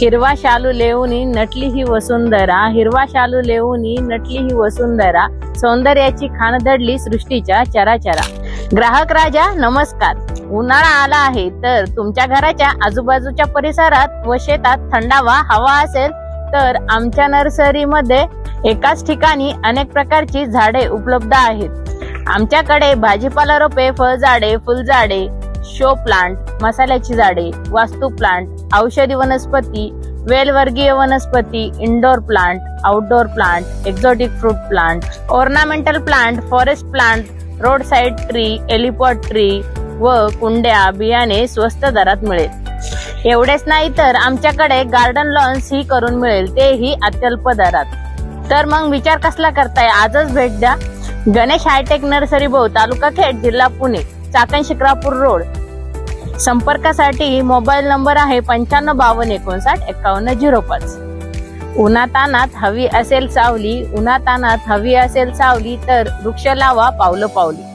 हिरवा शालू लेऊनी नटली ही वसुंधरा, हिरवा शालू लेऊनी नटली ही वसुंधरा, सौंदर्याची खाण दडली सृष्टीच्या चराचरा. ग्राहक राजा नमस्कार. उन्हाळा आला आहे तर तुमच्या घराच्या आजूबाजूच्या परिसरात व शेतात थंडावा हवा असेल तर आमच्या नर्सरीमध्ये एकाच ठिकाणी अनेक प्रकारची झाडे उपलब्ध आहेत. आमच्याकडे भाजीपाला रोपे, फळझाडे, फुलझाडे, शो प्लांट, मसाल्याची झाडे, वास्तू प्लांट, औषधी वनस्पती, वेलवर्गीय वनस्पती, indoor plant, outdoor plant, exotic fruit plant, ornamental plant, forest plant, road side tree, एलिपॉट ट्री व कुंड्या बियाणे स्वस्त दरात मिळेल. एवढेच नाही तर आमच्याकडे गार्डन लॉन्स ही करून मिळेल, तेही अत्यल्प दरात. तर मग विचार कसला करताय, आजच भेट द्या. गणेश हायटेक नर्सरी भाऊ, तालुका खेड, जिल्हा पुणे, चाकण शिक्रापूर रोड. संपर्कासाठी मोबाईल नंबर आहे 9552595105. उन्हातानात हवी असेल सावली, उन्हातानात हवी असेल सावली तर वृक्ष लावा पावलं पावली.